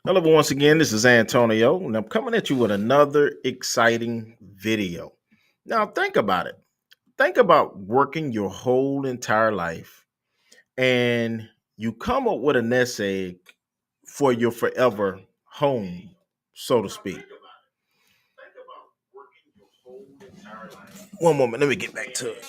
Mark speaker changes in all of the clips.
Speaker 1: Hello, once again. This is Antonio, and I'm coming at you with another exciting video. Now, think about it. Think about working your whole entire life, and you come up with a nest egg for your forever home, so to speak. One moment, let me get back to it.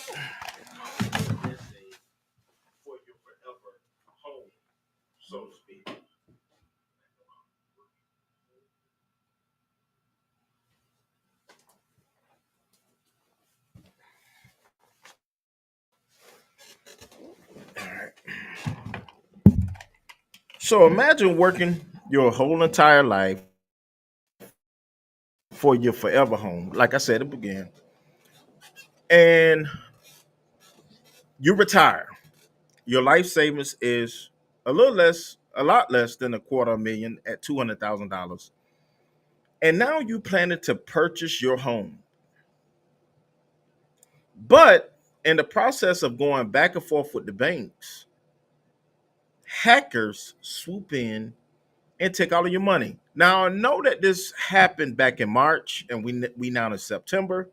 Speaker 1: So imagine working your whole entire life for your forever home. Like I said at the beginning, and you retire. Your life savings is a lot less than a quarter million at $200,000. And now you planning to purchase your home. But in the process of going back and forth with the banks, hackers swoop in and take all of your money. Now I know that this happened back in March, and we now in September.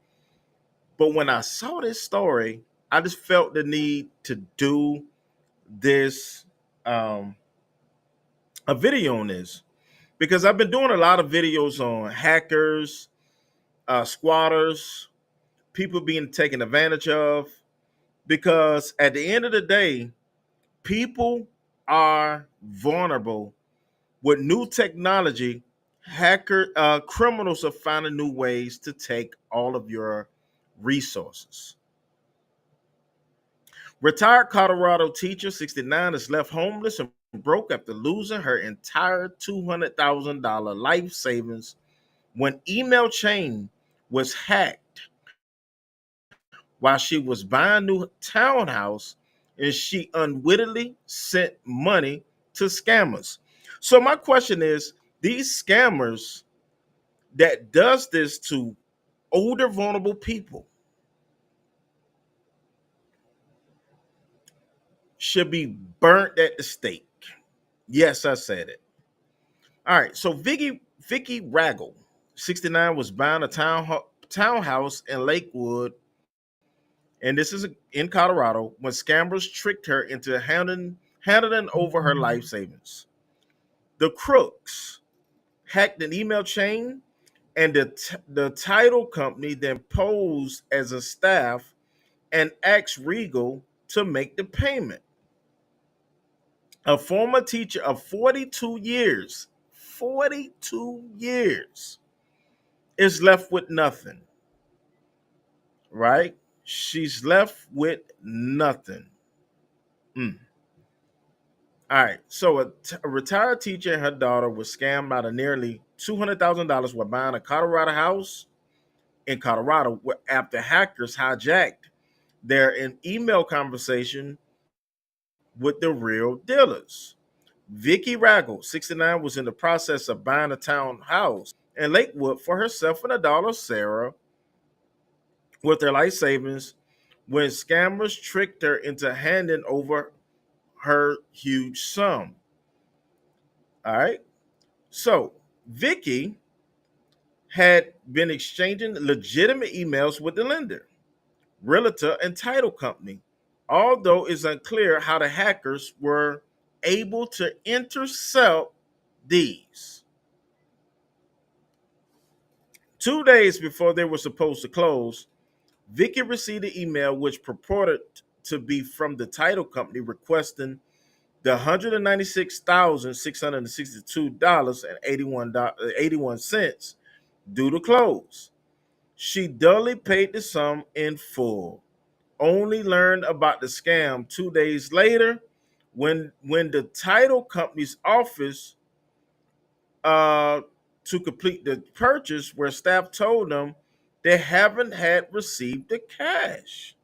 Speaker 1: But when I saw this story, I just felt the need to do this um, a video on this because I've been doing a lot of videos on hackers, squatters, people being taken advantage of. Because at the end of the day, people are vulnerable with new technology. Criminals are finding new ways to take all of your resources. Retired Colorado teacher 69 is left homeless and broke after losing her entire $200,000 life savings when email chain was hacked while she was buying a new townhouse, and she unwittingly sent money to scammers. So my question is, these scammers that does this to older vulnerable people should be burnt at the stake. Yes, I said it. All right. So Vicki Ragle, 69, was buying a townhouse in Lakewood, and this is in Colorado, when scammers tricked her into handing over her life savings. The crooks hacked an email chain, and the title company then posed as a staff and asked Regal to make the payment. A former teacher of 42 years, is left with nothing, right? She's left with nothing. Mm. All right. So a retired teacher and her daughter were scammed out of nearly $200,000 while buying a Colorado house in Colorado after hackers hijacked their email conversation with the real dealers. Vicki Ragle, 69, was in the process of buying a townhouse in Lakewood for herself and her daughter Sarah with their life savings when scammers tricked her into handing over her huge sum. All right. So Vicky had been exchanging legitimate emails with the lender, realtor, and title company, although it's unclear how the hackers were able to intercept these. 2 days before they were supposed to close, Vicky received an email which purported to be from the title company requesting the $196,662.81 due to close. She dully paid the sum in full, only learned about the scam 2 days later when the title company's office uh, to complete the purchase, where staff told them they haven't had received the cash.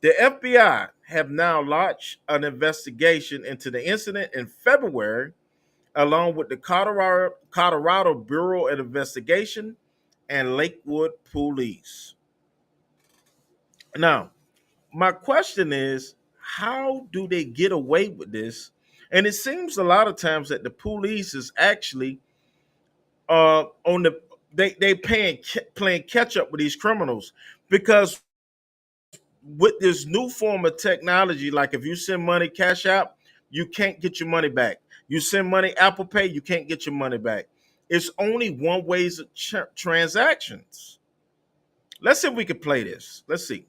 Speaker 1: The FBI have now launched an investigation into the incident in February, along with the Colorado Bureau of Investigation and Lakewood Police. Now, my question is, how do they get away with this? And it seems a lot of times that the police is actually on the they playing catch up with these criminals, because with this new form of technology, like if you send money cash out, you can't get your money back. You send money Apple Pay, you can't get your money back. It's only one ways of transactions. Let's see if we can play this. Let's see.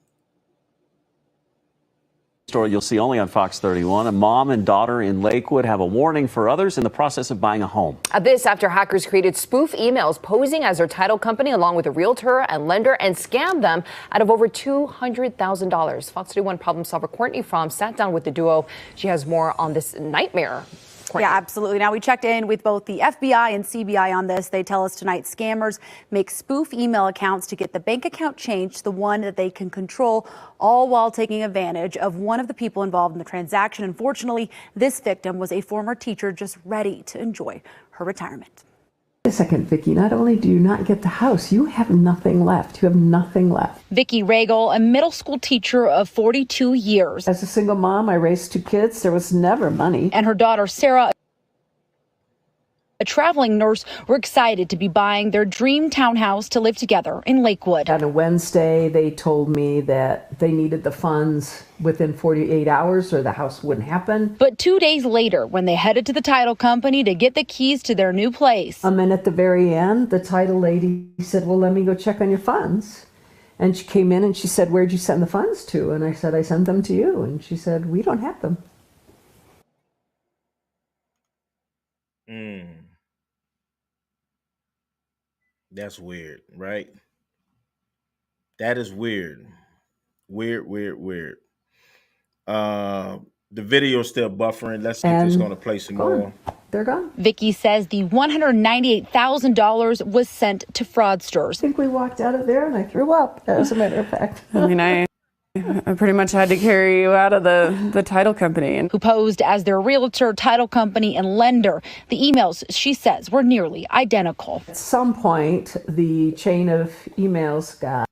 Speaker 2: Story you'll see only on Fox 31. A mom and daughter in Lakewood have a warning for others in the process of buying a home.
Speaker 3: This after hackers created spoof emails posing as their title company along with a realtor and lender and scammed them out of over $200,000. Fox 31 problem solver Courtney Fromm sat down with the duo. She has more on this nightmare. Courtney.
Speaker 4: Yeah, absolutely. Now, we checked in with both the FBI and CBI on this. They tell us tonight scammers make spoof email accounts to get the bank account changed to the one that they can control, all while taking advantage of one of the people involved in the transaction. Unfortunately, this victim was a former teacher just ready to enjoy her retirement.
Speaker 5: Wait a second, Vicki, not only do you not get the house, you have nothing left. You have nothing left.
Speaker 4: Vicki Ragle, a middle school teacher of 42 years.
Speaker 5: As a single mom, I raised 2 kids. There was never money.
Speaker 4: And her daughter, Sarah, a traveling nurse, were excited to be buying their dream townhouse to live together in Lakewood.
Speaker 5: On a Wednesday, they told me that they needed the funds within 48 hours or the house wouldn't happen.
Speaker 4: But 2 days later, when they headed to the title company to get the keys to their new place.
Speaker 5: And at the very end, the title lady said, well, let me go check on your funds. And she came in and she said, where'd you send the funds to? And I said, I sent them to you. And she said, we don't have them.
Speaker 1: That's weird, right? That is weird. Weird. The video's still buffering. Let's see if it's going to play some more.
Speaker 5: They're gone.
Speaker 4: Vicki says the $198,000 was sent to fraudsters.
Speaker 5: I think we walked out of there and I threw up, as a matter of fact.
Speaker 6: I mean, I pretty much had to carry you out of the title company.
Speaker 4: Who posed as their realtor, title company, and lender. The emails, she says, were nearly identical.
Speaker 5: At some point, the chain of emails got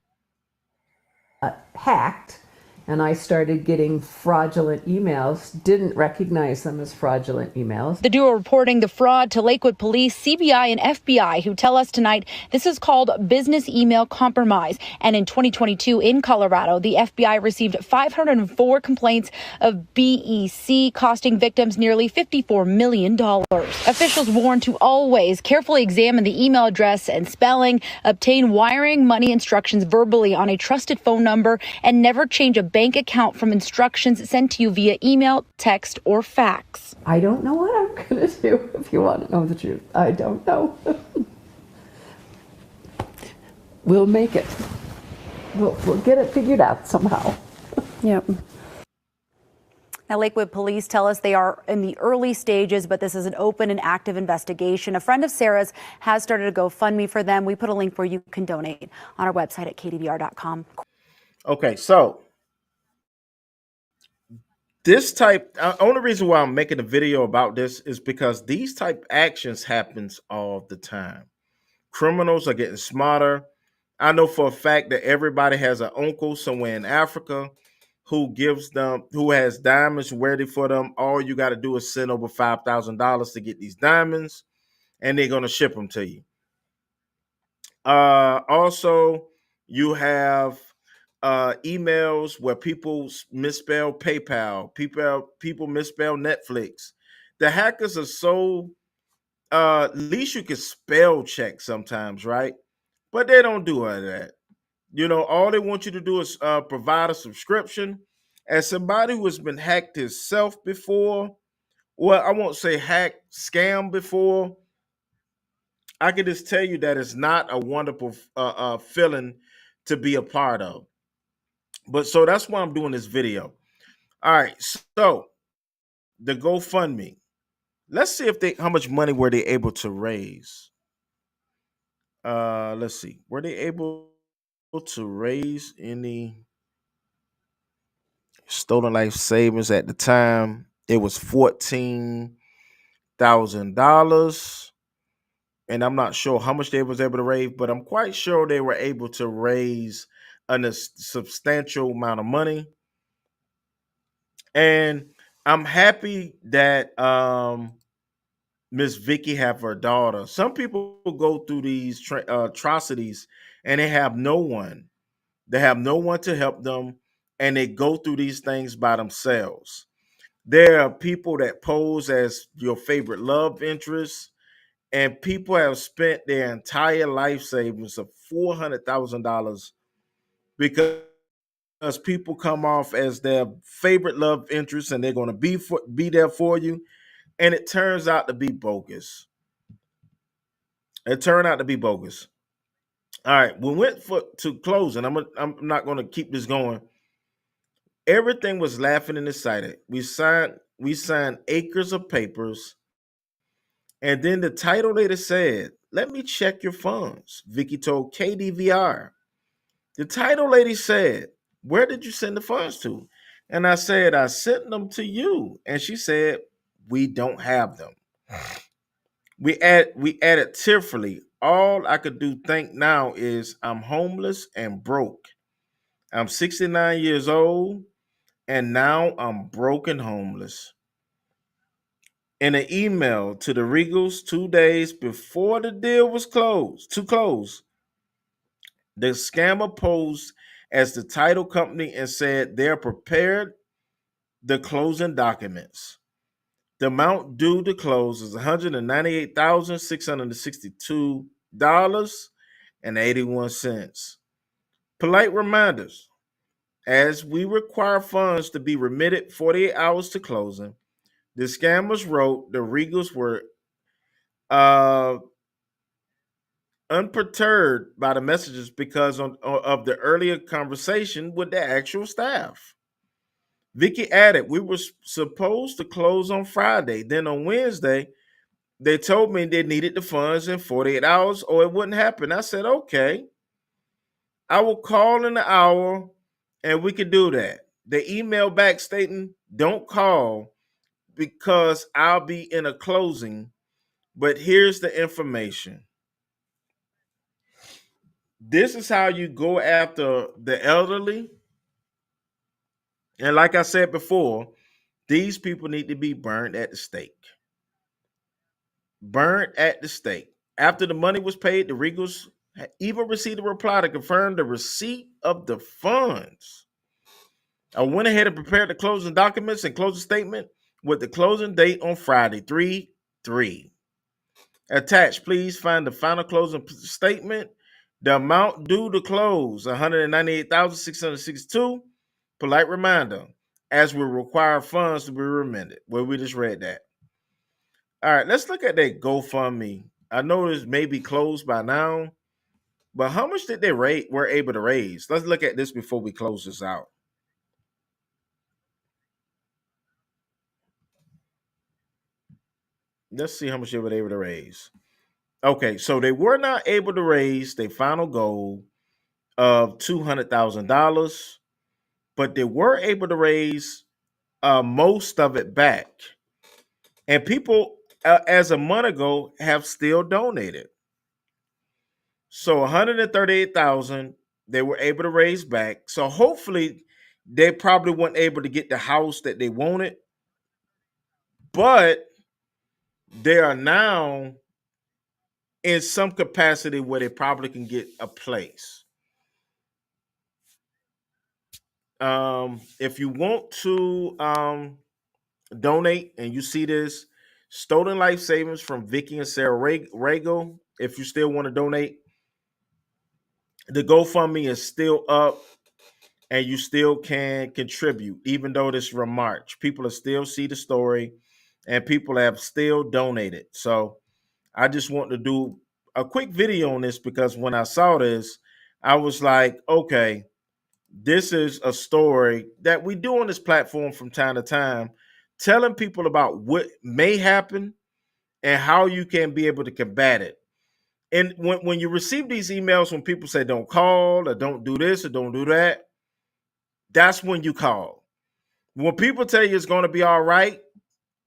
Speaker 5: hacked, and I started getting fraudulent emails, didn't recognize them as fraudulent emails.
Speaker 4: The duo reporting the fraud to Lakewood police, CBI, and FBI, who tell us tonight this is called business email compromise. And in 2022 in Colorado, the FBI received 504 complaints of BEC, costing victims nearly $54 million. Officials warn to always carefully examine the email address and spelling, obtain wiring money instructions verbally on a trusted phone number, and never change a bank account from instructions sent to you via email, text, or fax.
Speaker 5: I don't know what I'm going to do, if you want to know the truth. I don't know. We'll make it. We'll get it figured out somehow.
Speaker 6: Yep.
Speaker 4: Now, Lakewood police tell us they are in the early stages, but this is an open and active investigation. A friend of Sarah's has started a GoFundMe for them. We put a link where you can donate on our website at kdvr.com.
Speaker 1: Okay, so this type, only reason why I'm making a video about this is because these type actions happens all the time. Criminals are getting smarter. I know for a fact that everybody has an uncle somewhere in Africa who has diamonds ready for them. All you got to do is send over $5,000 to get these diamonds, and they're going to ship them to you. Also, you have emails where people misspell PayPal, people misspell Netflix. The hackers are so at least you can spell check sometimes, right? But they don't do all of that. You know, all they want you to do is provide a subscription. As somebody who has been hacked himself before, well, I won't say hack, scam before, I can just tell you that it's not a wonderful feeling to be a part of. But so that's why I'm doing this video. All right, so the GoFundMe. Let's see how much money were they able to raise. Let's see. Were they able to raise any stolen life savings at the time? It was $14,000. And I'm not sure how much they was able to raise, but I'm quite sure they were able to raise a substantial amount of money. And I'm happy that Miss Vicky have her daughter. Some people go through these atrocities and they have no one. They have no one to help them, and they go through these things by themselves. There are people that pose as your favorite love interest, and people have spent their entire life savings of $400,000 because people come off as their favorite love interest, and they're going to be there for you, and it turns out to be bogus. It turned out to be bogus. All right, we went to closing. I'm not going to keep this going. Everything was laughing and excited. We signed acres of papers, and then the title later said, "Let me check your funds." Vicky told KDVR. The title lady said, "Where did you send the funds to?" And I said, "I sent them to you." And she said, "We don't have them." We added tearfully. All I could do think now is I'm homeless and broke. I'm 69 years old and now I'm broken homeless. In an email to the Regals 2 days before the deal was closed, the scammer posed as the title company and said they're prepared the closing documents. The amount due to close is $198,662.81. Polite reminders: as we require funds to be remitted 48 hours to closing, the scammers wrote the Regals were uh, unperturbed by the messages because of the earlier conversation with the actual staff. Vicky added, "We were supposed to close on Friday. Then on Wednesday, they told me they needed the funds in 48 hours or it wouldn't happen." I said, "Okay, I will call in an hour and we can do that." They emailed back stating, "Don't call because I'll be in a closing, but here's the information." This is how you go after the elderly. And like I said before, these people need to be burned at the stake. Burned at the stake. After the money was paid, the Regals even received a reply to confirm the receipt of the funds. I went ahead and prepared the closing documents and closing statement with the closing date on Friday, 3/3. Attached, please find the final closing statement. The amount due to close, $198,662. Polite reminder, as we require funds to be remitted. Well, we just read that. All right, let's look at that GoFundMe. I know this may be closed by now, but how much did they were able to raise? Let's look at this before we close this out. Let's see how much they were able to raise. Okay, so they were not able to raise their final goal of $200,000, but they were able to raise most of it back. And people, as a month ago, have still donated. So 138,000 they were able to raise back. So hopefully they probably weren't able to get the house that they wanted, but they are now in some capacity where they probably can get a place. If you want to donate and you see this, Stolen Life Savings from Vicky and Sarah Ragle, if you still want to donate, the GoFundMe is still up and you still can contribute, even though this is from March. People will still see the story and people have still donated. So I just want to do a quick video on this because when I saw this, I was like, okay, this is a story that we do on this platform from time to time, telling people about what may happen and how you can be able to combat it. And when you receive these emails, when people say don't call or don't do this or don't do that, that's when you call. When people tell you it's going to be all right,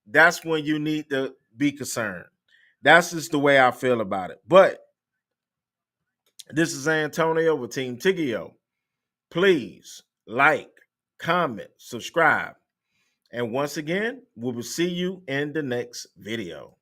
Speaker 1: that's when you need to be concerned. That's just the way I feel about it. But this is Antonio with Team Tiggio. Please like, comment, subscribe, And once again, we will see you in the next video.